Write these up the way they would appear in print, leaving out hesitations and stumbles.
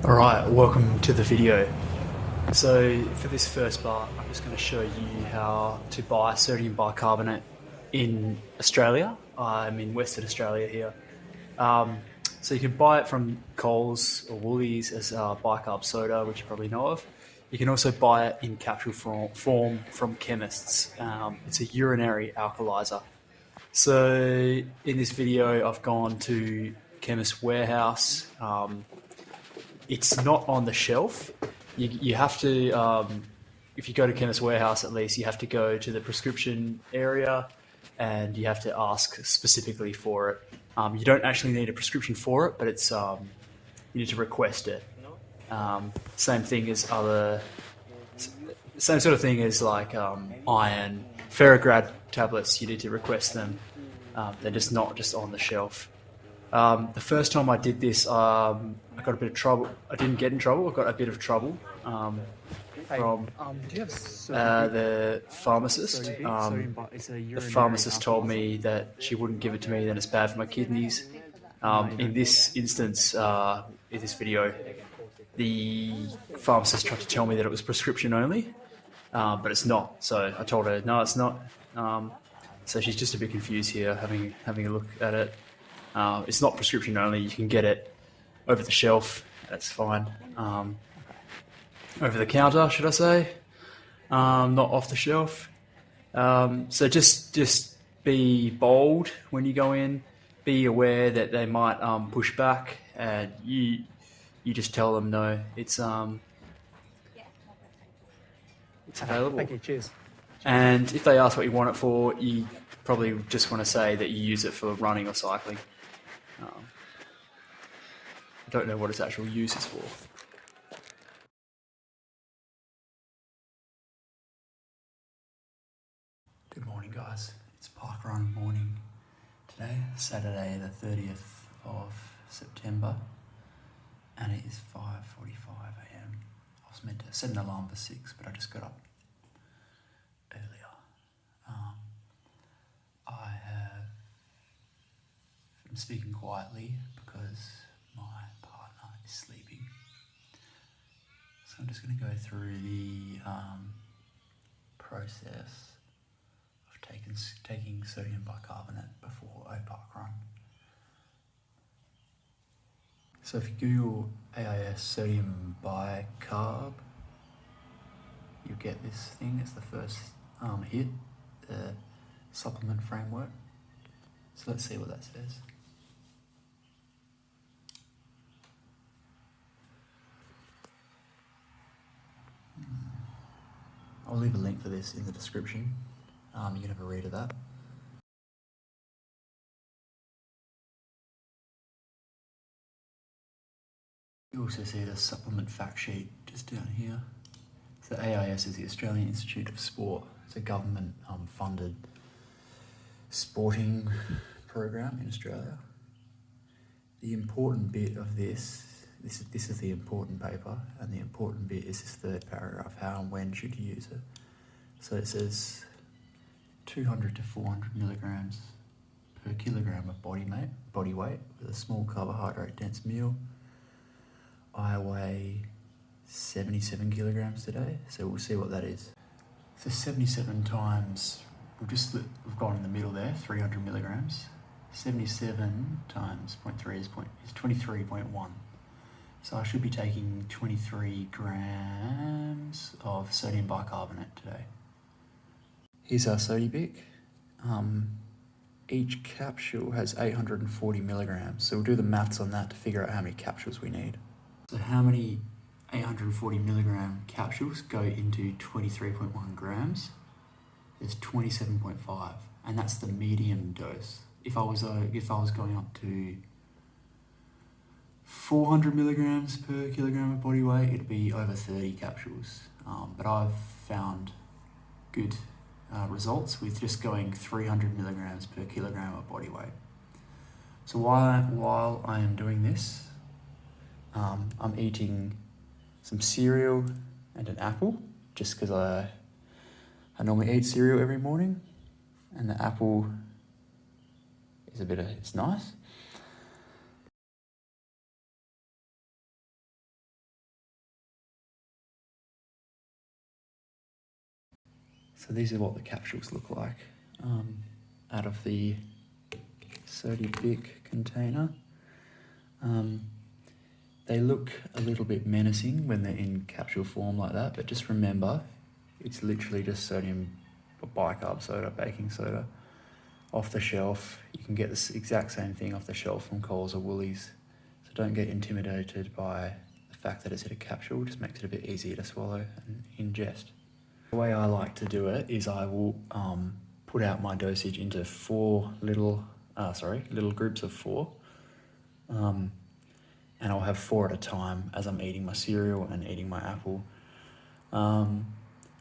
Alright, welcome to the video. So for this first part, I'm just going to show you how to buy sodium bicarbonate in Australia. I'm in Western Australia here. So you can buy it from Coles or Woolies as bicarb soda, which you probably know of. You can also buy it in capsule form from chemists. It's a urinary alkalizer. So in this video, I've gone to Chemist Warehouse. It's not on the shelf. You have to, if you go to Chemist Warehouse at least, you have to go to the prescription area and you have to ask specifically for it. You don't actually need a prescription for it, but it's you need to request it. Same thing as same sort of thing as like iron, Ferrograd tablets. You need to request them. They're just not just on the shelf. The first time I did this, I got a bit of trouble. I didn't get in trouble. I got a bit of trouble from the pharmacist. The pharmacist told me that she wouldn't give it to me, then it's bad for my kidneys. In this instance, in this video, the pharmacist tried to tell me that it was prescription only, but it's not. So I told her, no, it's not. So she's just a bit confused here, having a look at it. It's not prescription only. You can get it over the shelf. That's fine. Over the counter, should I say? Not off the shelf. So just be bold when you go in. Be aware that they might push back, and you just tell them no. It's available. Thank you. Cheers. And if they ask what you want it for, you probably just want to say that you use it for running or cycling. I don't know what its actual use is for. Good morning, guys. It's parkrun morning today, Saturday the 30th of September, and it is 5:45 a.m. I was meant to set an alarm for 6, but I just got up earlier. I'm speaking quietly because my partner is sleeping. So I'm just going to go through the process of taking sodium bicarbonate before a parkrun. So if you Google AIS sodium bicarb, you get this thing. It's the first hit, the supplement framework. So let's see what that says. I'll leave a link for this in the description. You can have a read of that. You also see the supplement fact sheet just down here. So AIS is the Australian Institute of Sport. It's a government funded sporting program in Australia. The important bit of this is the important paper, and the important bit is this third paragraph, how and when should you use it. So it says 200 to 400 milligrams per kilogram of body weight with a small carbohydrate dense meal. I weigh 77 kilograms today, so we'll see what that is. So 77 times, we've gone in the middle there, 300 milligrams. 77 times 0.3 is 23.1. So I should be taking 23 grams of sodium bicarbonate today. Here's our Sodibic. Each capsule has 840 milligrams. So we'll do the maths on that to figure out how many capsules we need. So how many 840 milligram capsules go into 23.1 grams? There's 27.5, and that's the medium dose. If I was going up to 400 milligrams per kilogram of body weight, it'd be over 30 capsules. But I've found good results with just going 300 milligrams per kilogram of body weight. So while I am doing this, I'm eating some cereal and an apple, just because I normally eat cereal every morning, and the apple is it's nice. So these are what the capsules look like out of the sodium bic container. They look a little bit menacing when they're in capsule form like that, but just remember, it's literally just sodium bicarb soda, baking soda, off the shelf. You can get this exact same thing off the shelf from Coles or Woolies, so don't get intimidated by the fact that it's in a capsule. It just makes it a bit easier to swallow and ingest. The way I like to do it is I will put out my dosage into little groups of 4. And I'll have 4 at a time as I'm eating my cereal and eating my apple.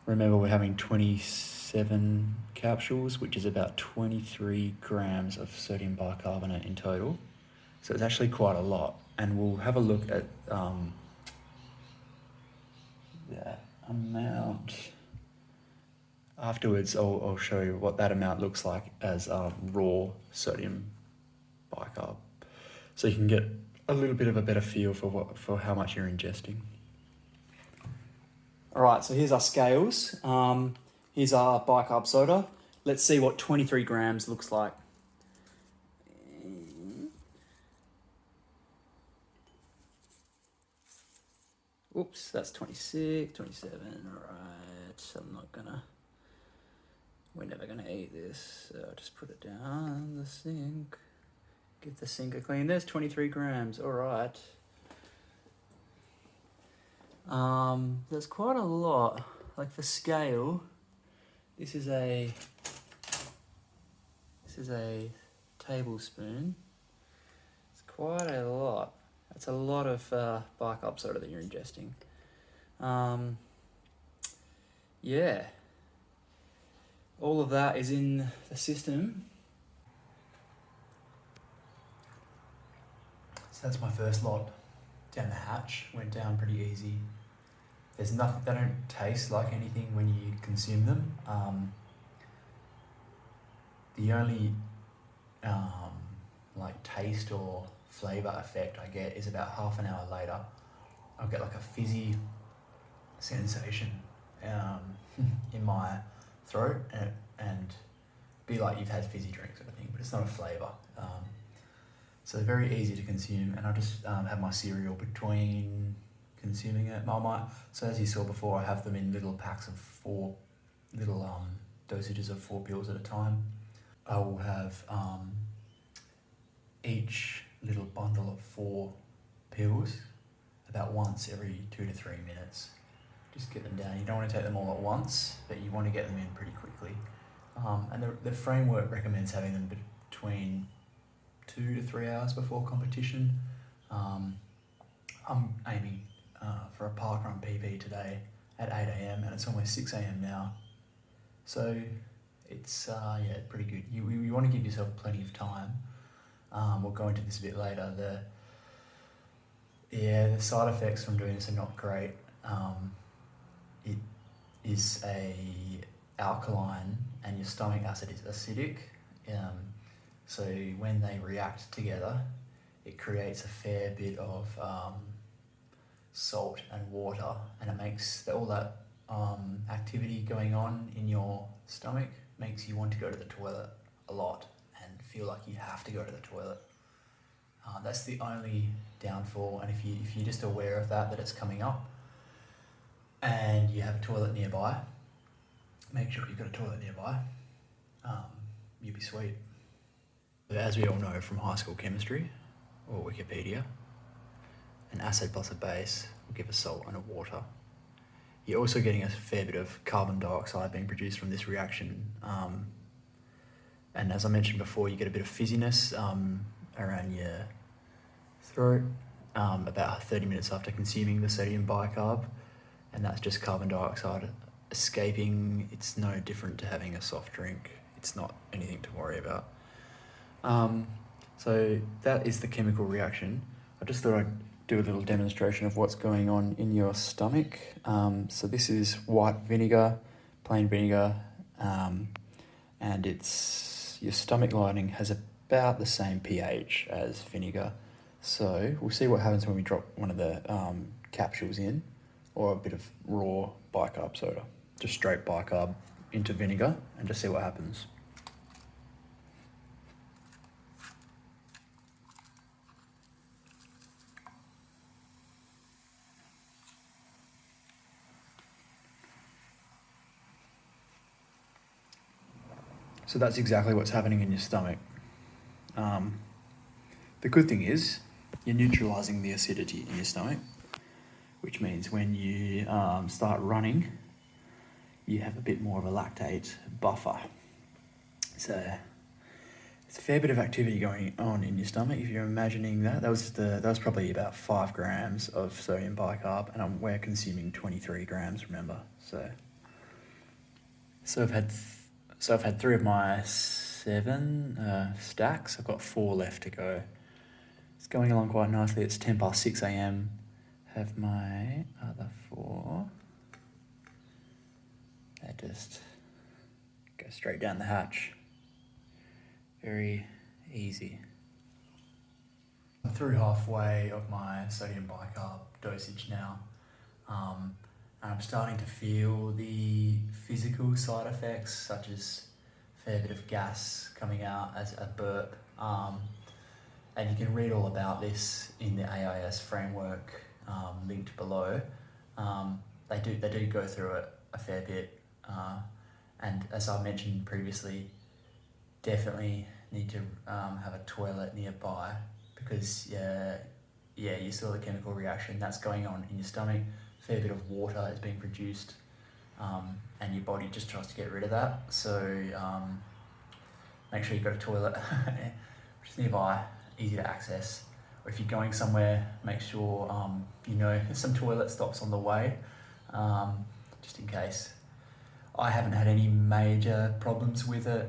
Remember, we're having 27 capsules, which is about 23 grams of sodium bicarbonate in total. So it's actually quite a lot. And we'll have a look at that amount. Afterwards, I'll show you what that amount looks like as raw sodium bicarb. So you can get a little bit of a better feel for how much you're ingesting. All right, so here's our scales. Here's our bicarb soda. Let's see what 23 grams looks like. Oops, that's 26, 27, all right. We're never gonna eat this, so I'll just put it down the sink. Give the sink a clean. There's 23 grams, all right. There's quite a lot. Like for scale, this is a tablespoon. It's quite a lot. That's a lot of bicarb soda that you're ingesting. Yeah. All of that is in the system. So that's my first lot down the hatch. Went down pretty easy. There's nothing, they don't taste like anything when you consume them. The only like taste or flavour effect I get is about half an hour later. I'll get like a fizzy sensation in my throat and be like you've had fizzy drinks sort of thing, but it's not a flavour. So they're very easy to consume, and I just have my cereal between consuming it. So as you saw before, I have them in little packs of 4 little dosages of 4 pills at a time. I will have each little bundle of 4 pills about once every 2 to 3 minutes. Just get them down. You don't want to take them all at once, but you want to get them in pretty quickly. And the framework recommends having them between 2 to 3 hours before competition. I'm aiming for a parkrun PB today at 8 a.m. and it's almost 6 a.m. now. So it's pretty good. You want to give yourself plenty of time. We'll go into this a bit later. The side effects from doing this are not great. It is alkaline and your stomach acid is acidic. So when they react together, it creates a fair bit of salt and water, and it makes all that activity going on in your stomach makes you want to go to the toilet a lot and feel like you have to go to the toilet. That's the only downfall, and if you're just aware of that it's coming up and you have a toilet nearby, make sure you've got a toilet nearby. You'll be sweet. As we all know from high school chemistry or Wikipedia, an acid plus a base will give a salt and a water. You're also getting a fair bit of carbon dioxide being produced from this reaction. And as I mentioned before, you get a bit of fizziness around your throat about 30 minutes after consuming the sodium bicarb, and that's just carbon dioxide escaping. It's no different to having a soft drink. It's not anything to worry about. So that is the chemical reaction. I just thought I'd do a little demonstration of what's going on in your stomach. So this is white vinegar, plain vinegar, and your stomach lining has about the same pH as vinegar. So we'll see what happens when we drop one of the capsules in, or a bit of raw bicarb soda, just straight bicarb into vinegar and just see what happens. So that's exactly what's happening in your stomach. The good thing is you're neutralizing the acidity in your stomach, which means when you start running, you have a bit more of a lactate buffer. So it's a fair bit of activity going on in your stomach. If you're imagining that, that was probably about 5 grams of sodium bicarb, and we're consuming 23 grams, remember. So I've had 3 of my 7 stacks. I've got 4 left to go. It's going along quite nicely. It's 10 past 6 a.m. Have my other 4. They just go straight down the hatch. Very easy. I'm through halfway of my sodium bicarb dosage now. And I'm starting to feel the physical side effects, such as a fair bit of gas coming out as a burp. And you can read all about this in the AIS framework linked below. They do go through it a fair bit. And as I mentioned previously, definitely need to have a toilet nearby, because you saw the chemical reaction that's going on in your stomach. A fair bit of water is being produced, and your body just tries to get rid of that. So make sure you've got a toilet just nearby, easy to access. Or if you're going somewhere, make sure some toilet stops on the way, just in case. I haven't had any major problems with it.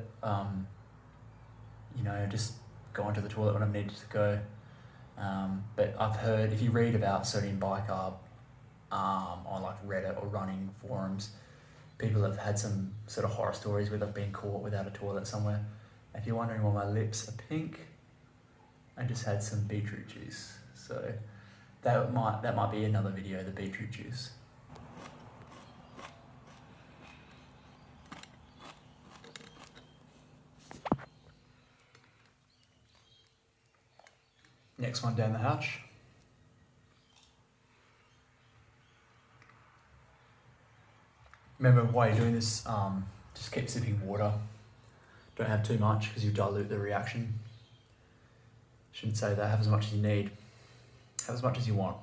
Just going to the toilet when I've needed to go. But I've heard, if you read about sodium bicarb on like Reddit or running forums, people have had some sort of horror stories where they've been caught without a toilet somewhere. If you're wondering why my lips are pink, I just had some beetroot juice. So that might be another video, the beetroot juice. Next one down the hatch. Remember, while you're doing this, just keep sipping water. Don't have too much because you dilute the reaction. Shouldn't say that. Have as much as you need. Have as much as you want.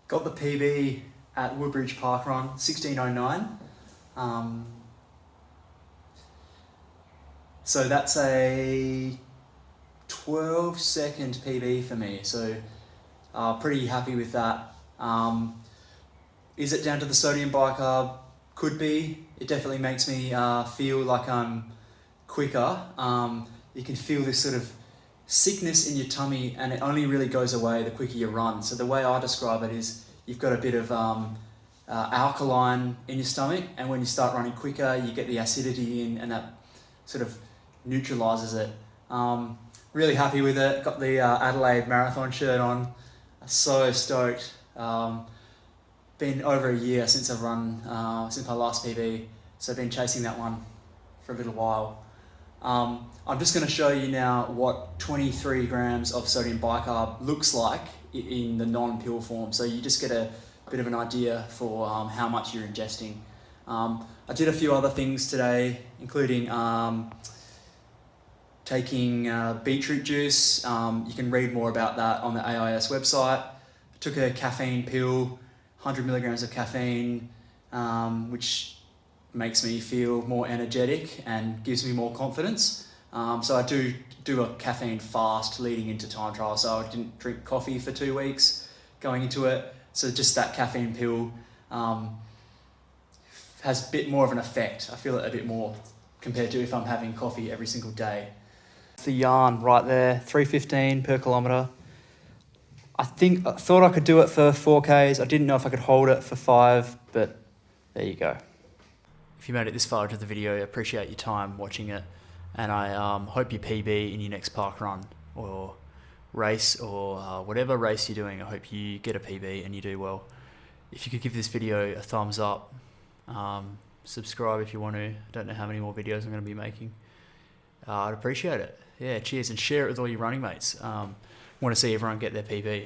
Got the PB at Woodbridge Parkrun, 16:09. So that's a 12-second PB for me, so pretty happy with that. Is it down to the sodium bicarb? Could be. It definitely makes me feel like I'm quicker. You can feel this sort of sickness in your tummy, and it only really goes away the quicker you run. So the way I describe it is you've got a bit of alkaline in your stomach, and when you start running quicker, you get the acidity in, and that sort of neutralizes it. Really happy with it. Got the Adelaide Marathon shirt on. So stoked. Been over a year since I've run, since my last PB, so I've been chasing that one for a little while. I'm just going to show you now what 23 grams of sodium bicarb looks like in the non-pill form, so you just get a bit of an idea for how much you're ingesting. I did a few other things today, including taking beetroot juice. You can read more about that on the AIS website. I took a caffeine pill, 100 milligrams of caffeine, which makes me feel more energetic and gives me more confidence. So I do a caffeine fast leading into time trial. So I didn't drink coffee for 2 weeks going into it. So just that caffeine pill has a bit more of an effect. I feel it a bit more compared to if I'm having coffee every single day. The yarn right there, 315 per kilometre. I thought I could do it for 4Ks. I didn't know if I could hold it for 5, but there you go. If you made it this far into the video, I appreciate your time watching it, and I hope you PB in your next park run or race or whatever race you're doing. I hope you get a PB and you do well. If you could give this video a thumbs up, subscribe if you want to. I don't know how many more videos I'm going to be making. I'd appreciate it. Yeah, cheers, and share it with all your running mates. Want to see everyone get their PB.